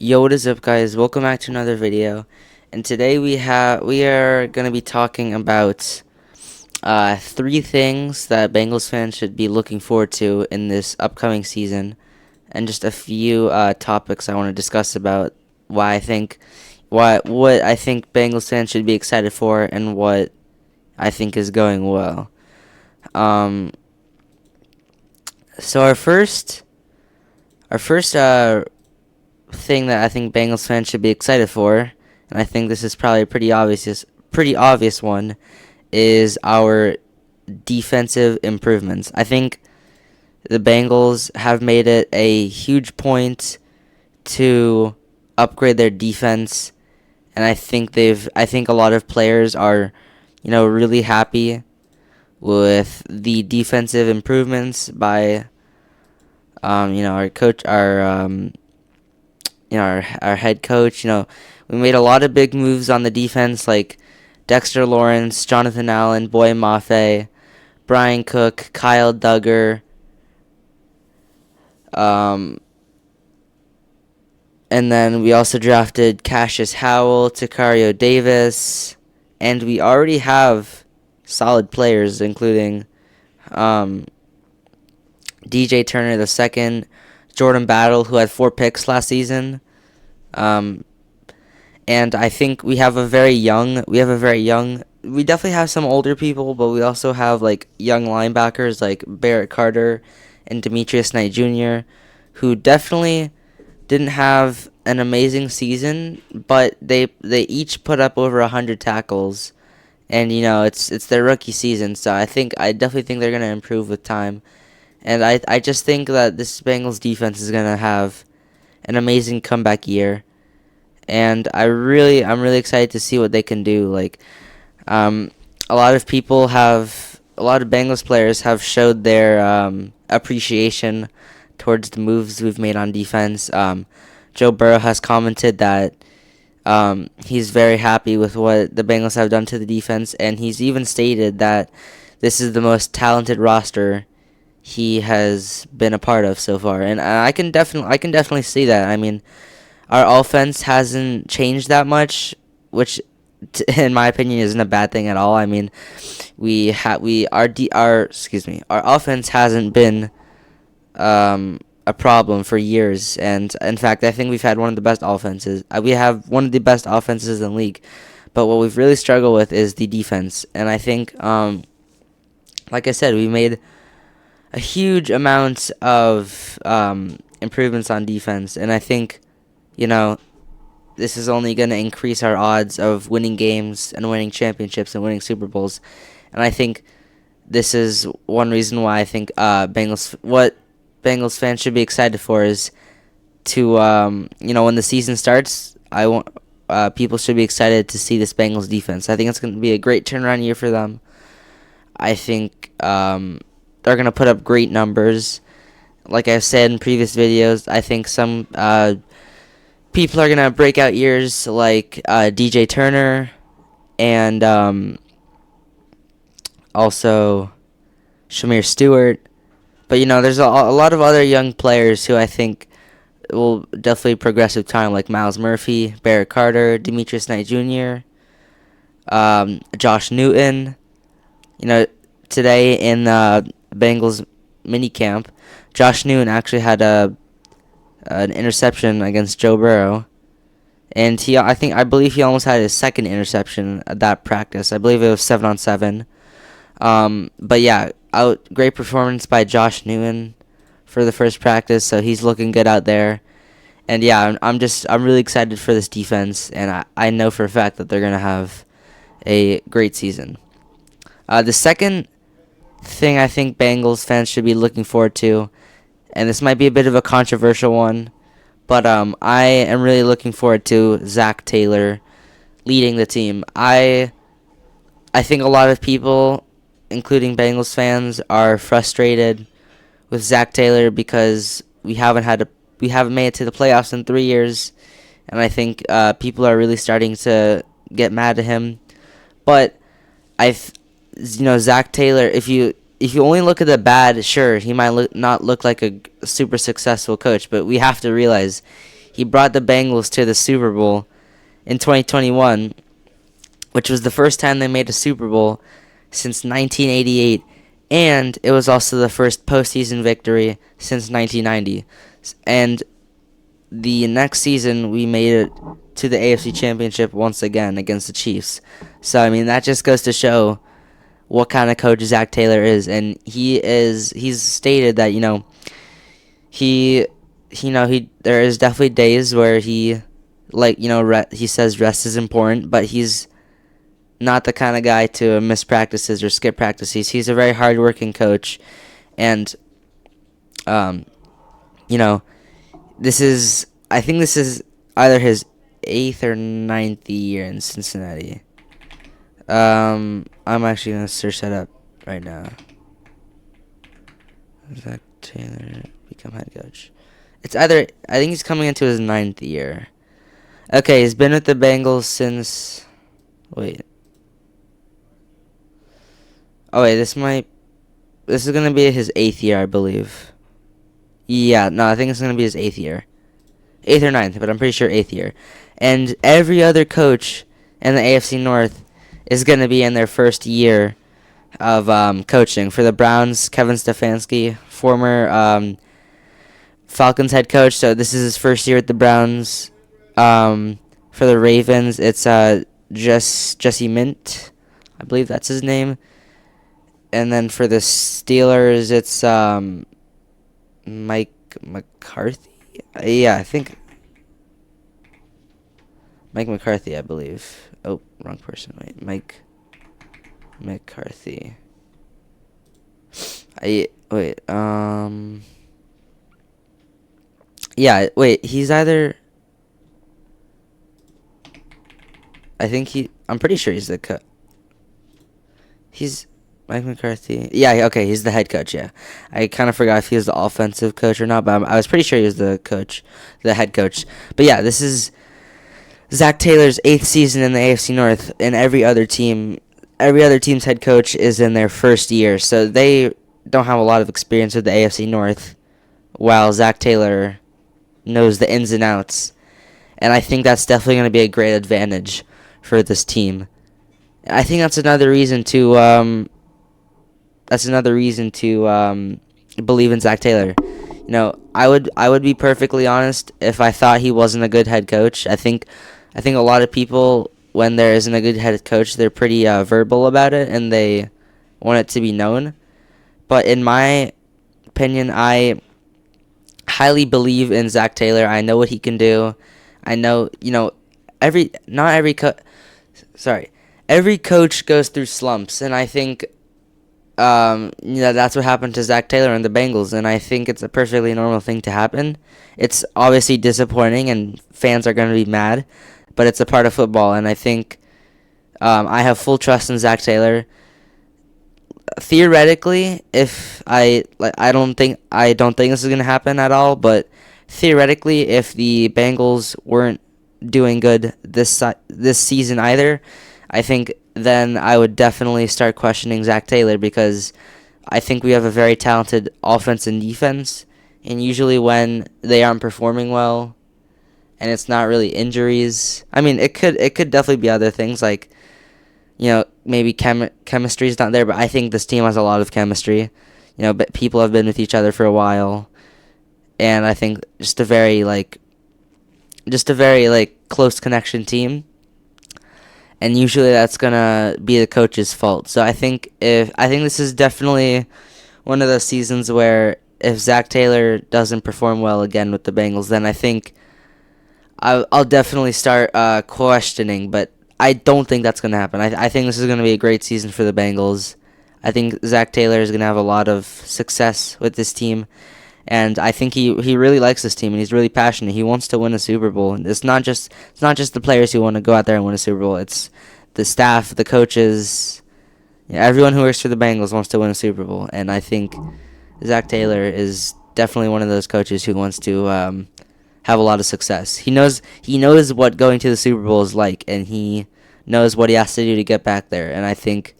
Yo, what is up, guys? Welcome back to another video. And today we are gonna be talking about three things that Bengals fans should be looking forward to in this upcoming season, and just a few topics I want to discuss about what I think Bengals fans should be excited for, and what I think is going well. Um, so our first thing that I think Bengals fans should be excited for, and I think this is probably a pretty obvious one, is our defensive improvements. I think the Bengals have made it a huge point to upgrade their defense, and I think a lot of players are, really happy with the defensive improvements by our coach, our head coach. We made a lot of big moves on the defense, like Dexter Lawrence, Jonathan Allen, Boye Mafe, Brian Cook, Kyle Duggar, and then we also drafted Cassius Howell, Takario Davis, and we already have solid players, including DJ Turner II, Jordan Battle, who had 4 picks last season. And I think we definitely have some older people, but we also have like young linebackers like Barrett Carter and Demetrius Knight Jr., who definitely didn't have an amazing season, but they each put up over 100 tackles, and it's their rookie season, so I definitely think they're gonna improve with time. And I just think that this Bengals defense is gonna have an amazing comeback year, and I'm really excited to see what they can do. Like, a lot of Bengals players have showed their appreciation towards the moves we've made on defense. Joe Burrow has commented that he's very happy with what the Bengals have done to the defense, and he's even stated that this is the most talented roster he has been a part of so far, and I can definitely see that. I mean, our offense hasn't changed that much, which, in my opinion, isn't a bad thing at all. I mean, our offense hasn't been a problem for years, and in fact, I think we've had one of the best offenses. We have one of the best offenses in the league, but what we've really struggled with is the defense, and I think, like I said, we made a huge amount of improvements on defense, and I think, this is only going to increase our odds of winning games and winning championships and winning Super Bowls. And I think this is one reason why I think what Bengals fans should be excited for is to, when the season starts, people should be excited to see this Bengals defense. I think it's going to be a great turnaround year for them. I think they're going to put up great numbers. Like I've said in previous videos, I think some people are going to have breakout years, like DJ Turner and also Shamir Stewart. But, there's a lot of other young players who I think will definitely progress with time, like Miles Murphy, Barrett Carter, Demetrius Knight Jr., Josh Newton. Today in Bengals minicamp, Josh Newton actually had an interception against Joe Burrow, and I believe he almost had his second interception at that practice. I believe it was 7-on-7. But yeah, great performance by Josh Newton for the first practice, so he's looking good out there. And yeah, I'm really excited for this defense, and I know for a fact that they're gonna have a great season. The second thing I think Bengals fans should be looking forward to, and this might be a bit of a controversial one, but I am really looking forward to Zach Taylor leading the team. I think a lot of people, including Bengals fans, are frustrated with Zach Taylor because we haven't made it to the playoffs in 3 years, and I think people are really starting to get mad at him. But Zach Taylor, if you only look at the bad, sure, he might not look like a super successful coach, but we have to realize he brought the Bengals to the Super Bowl in 2021, which was the first time they made a Super Bowl since 1988, and it was also the first postseason victory since 1990. And the next season, we made it to the AFC Championship once again against the Chiefs. So, I mean, that just goes to show what kind of coach Zach Taylor is. And he's stated that, there is definitely days where he, he says rest is important, but he's not the kind of guy to miss practices or skip practices. He's a very hardworking coach, and I think this is either his 8th or 9th year in Cincinnati. I'm actually gonna search that up right now. Zach Taylor become head coach. I think he's coming into his 9th year. Okay, he's been with the Bengals since. Wait. Oh wait, this is gonna be his 8th year, I believe. Yeah, no, I think it's gonna be his 8th year, 8th or 9th, but I'm pretty sure 8th year. And every other coach in the AFC North is gonna be in their first year of coaching. For the Browns, Kevin Stefanski, former Falcons head coach, so this is his first year at the Browns. For the Ravens, it's Jesse Mint, I believe that's his name. And then for the Steelers, it's Mike McCarthy. Yeah, I think Mike McCarthy, I believe. Oh, wrong person. Wait, Mike McCarthy. Yeah, wait, he's either. I'm pretty sure he's the He's Mike McCarthy. Yeah, okay, he's the head coach, yeah. I kind of forgot if he was the offensive coach or not, but I was pretty sure he was the head coach. But yeah, this is Zach Taylor's 8th season in the AFC North, and every other team's head coach is in their first year, so they don't have a lot of experience with the AFC North, while Zach Taylor knows the ins and outs. And I think that's definitely going to be a great advantage for this team. I think that's another reason to believe in Zach Taylor. I would be perfectly honest if I thought he wasn't a good head coach. I think a lot of people, when there isn't a good head coach, they're pretty verbal about it and they want it to be known. But in my opinion, I highly believe in Zach Taylor. I know what he can do. I know, every coach goes through slumps, and I think that's what happened to Zach Taylor and the Bengals, and I think it's a perfectly normal thing to happen. It's obviously disappointing, and fans are going to be mad, but it's a part of football, and I think I have full trust in Zach Taylor. Theoretically, I don't think this is going to happen at all, but theoretically, if the Bengals weren't doing good this season either, I think then I would definitely start questioning Zach Taylor, because I think we have a very talented offense and defense, and usually when they aren't performing well and it's not really injuries, I mean, it could definitely be other things, like maybe chemistry is not there, but I think this team has a lot of chemistry. But people have been with each other for a while, and I think just a very close connection team. And usually that's gonna be the coach's fault. So I think this is definitely one of those seasons where if Zach Taylor doesn't perform well again with the Bengals, then I think I'll definitely start questioning. But I don't think that's gonna happen. I think this is gonna be a great season for the Bengals. I think Zach Taylor is gonna have a lot of success with this team. And I think he really likes this team, and he's really passionate. He wants to win a Super Bowl. And it's not just the players who want to go out there and win a Super Bowl. It's the staff, the coaches, everyone who works for the Bengals wants to win a Super Bowl. And I think Zach Taylor is definitely one of those coaches who wants to have a lot of success. He knows what going to the Super Bowl is like, and he knows what he has to do to get back there. And I think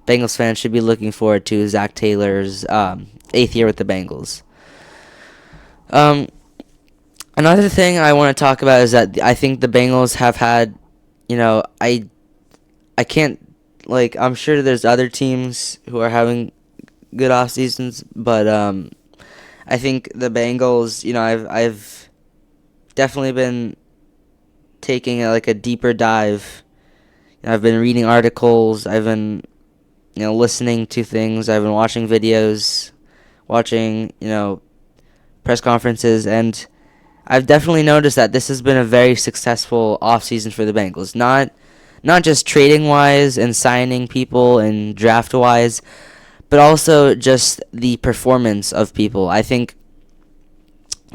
Bengals fans should be looking forward to Zach Taylor's 8th year with the Bengals. Um, Another thing I want to talk about is that I think the Bengals have had, I can't, like, I'm sure there's other teams who are having good off seasons, but I think the Bengals, I've definitely been taking like a deeper dive. I've been reading articles. I've been, listening to things. I've been watching videos, watching, press conferences, and I've definitely noticed that this has been a very successful offseason for the Bengals. Not just trading wise and signing people and draft wise, but also just the performance of people. I think,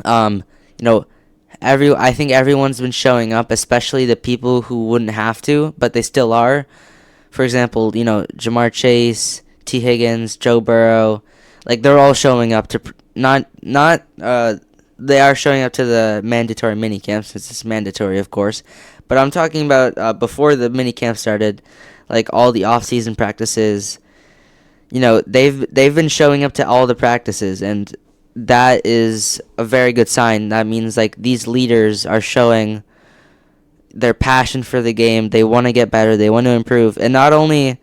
um, you know, I think everyone's been showing up, especially the people who wouldn't have to, but they still are. For example, Jamar Chase, T. Higgins, Joe Burrow, like they're all showing up to not they are showing up to the mandatory minicamp since it's mandatory, of course. But I'm talking about before the minicamp started, like all the off-season practices. They've been showing up to all the practices, and that is a very good sign. That means like these leaders are showing their passion for the game. They want to get better. They want to improve. And not only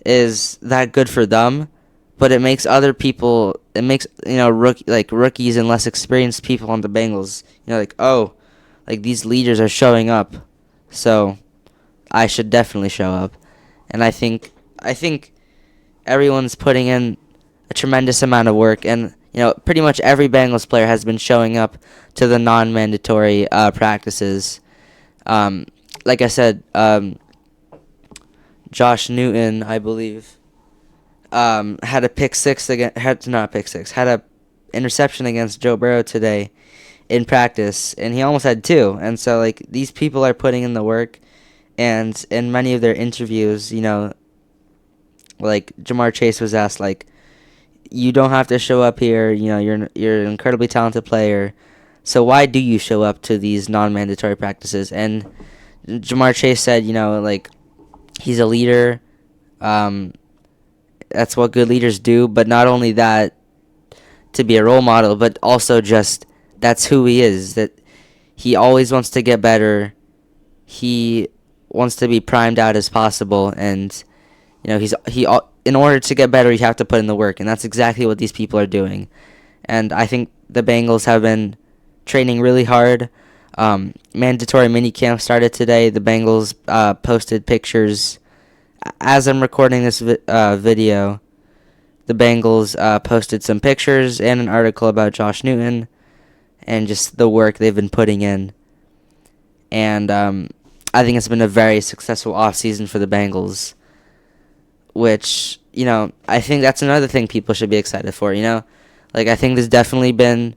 is that good for them, but it makes other people. It makes rookies and less experienced people on the Bengals. Like, oh, like these leaders are showing up, so I should definitely show up. And I think everyone's putting in a tremendous amount of work, and pretty much every Bengals player has been showing up to the non-mandatory practices. Like I said, Josh Newton, I believe, had a pick six against had a interception against Joe Burrow today in practice, and he almost had two. And so like these people are putting in the work, and in many of their interviews, like Jamar Chase was asked, like, you don't have to show up here. You're an incredibly talented player. So why do you show up to these non-mandatory practices? And Jamar Chase said, like, he's a leader. That's what good leaders do. But not only that, to be a role model, but also just that's who he is. That he always wants to get better. He wants to be primed out as possible, and in order to get better, you have to put in the work, and that's exactly what these people are doing. And I think the Bengals have been training really hard. Mandatory minicamp started today. The Bengals posted pictures. As I'm recording this video, the Bengals posted some pictures and an article about Josh Newton and just the work they've been putting in. And I think it's been a very successful offseason for the Bengals, which, I think that's another thing people should be excited for, Like, I think there's definitely been,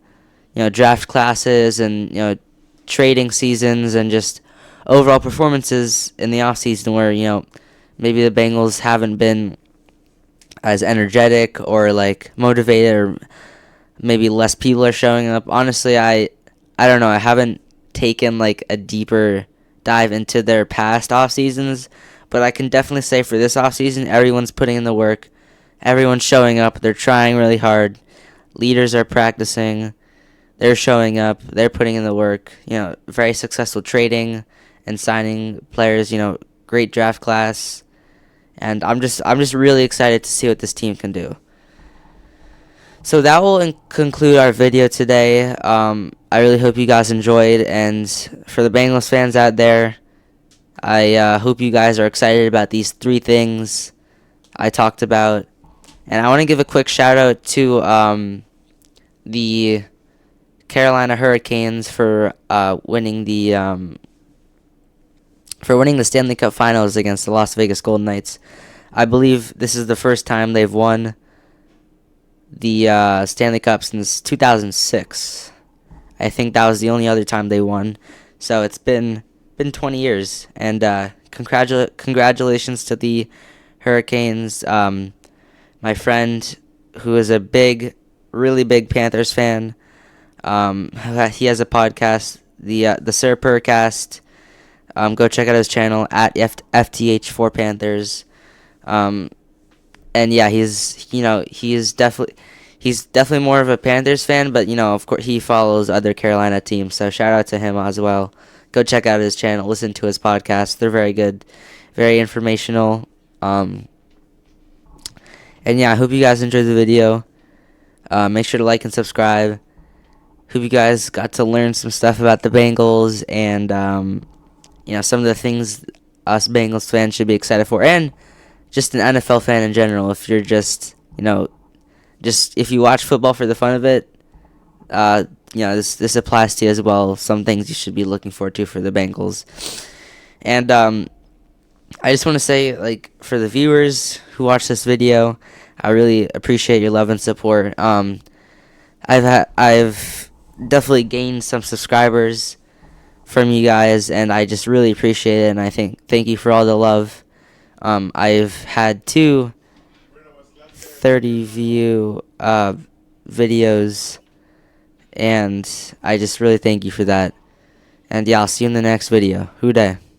draft classes and, trading seasons and just overall performances in the offseason where, maybe the Bengals haven't been as energetic or, like, motivated, or maybe less people are showing up. Honestly, I don't know. I haven't taken, like, a deeper dive into their past off seasons, but I can definitely say for this off season, everyone's putting in the work. Everyone's showing up. They're trying really hard. Leaders are practicing. They're showing up. They're putting in the work. Very successful trading and signing players. Great draft class, and I'm just really excited to see what this team can do. So that will conclude our video today. I really hope you guys enjoyed, and for the Bengals fans out there, I hope you guys are excited about these 3 things I talked about. And I want to give a quick shout out to the Carolina Hurricanes for winning the Stanley Cup Finals against the Las Vegas Golden Knights. I believe this is the first time they've won the Stanley Cup since 2006. I think that was the only other time they won. So it's been 20 years, and congratulations to the Hurricanes. My friend, who is a really big Panthers fan, he has a podcast, the Sir Purcast. Go check out his channel at FTH4Panthers. And yeah, he is definitely, he's definitely more of a Panthers fan, but of course he follows other Carolina teams. So shout out to him as well. Go check out his channel, listen to his podcast. They're very good, very informational. And yeah, I hope you guys enjoyed the video. Make sure to like and subscribe. Hope you guys got to learn some stuff about the Bengals and some of the things us Bengals fans should be excited for, and just an NFL fan in general. If you're just if you watch football for the fun of it, this applies to you as well. Some things you should be looking forward to for the Bengals. And I just want to say, for the viewers who watch this video, I really appreciate your love and support. I've definitely gained some subscribers from you guys, and I just really appreciate it. And I thank you for all the love. I've had 2 30-view videos, and I just really thank you for that. And yeah, I'll see you in the next video. Hoo day.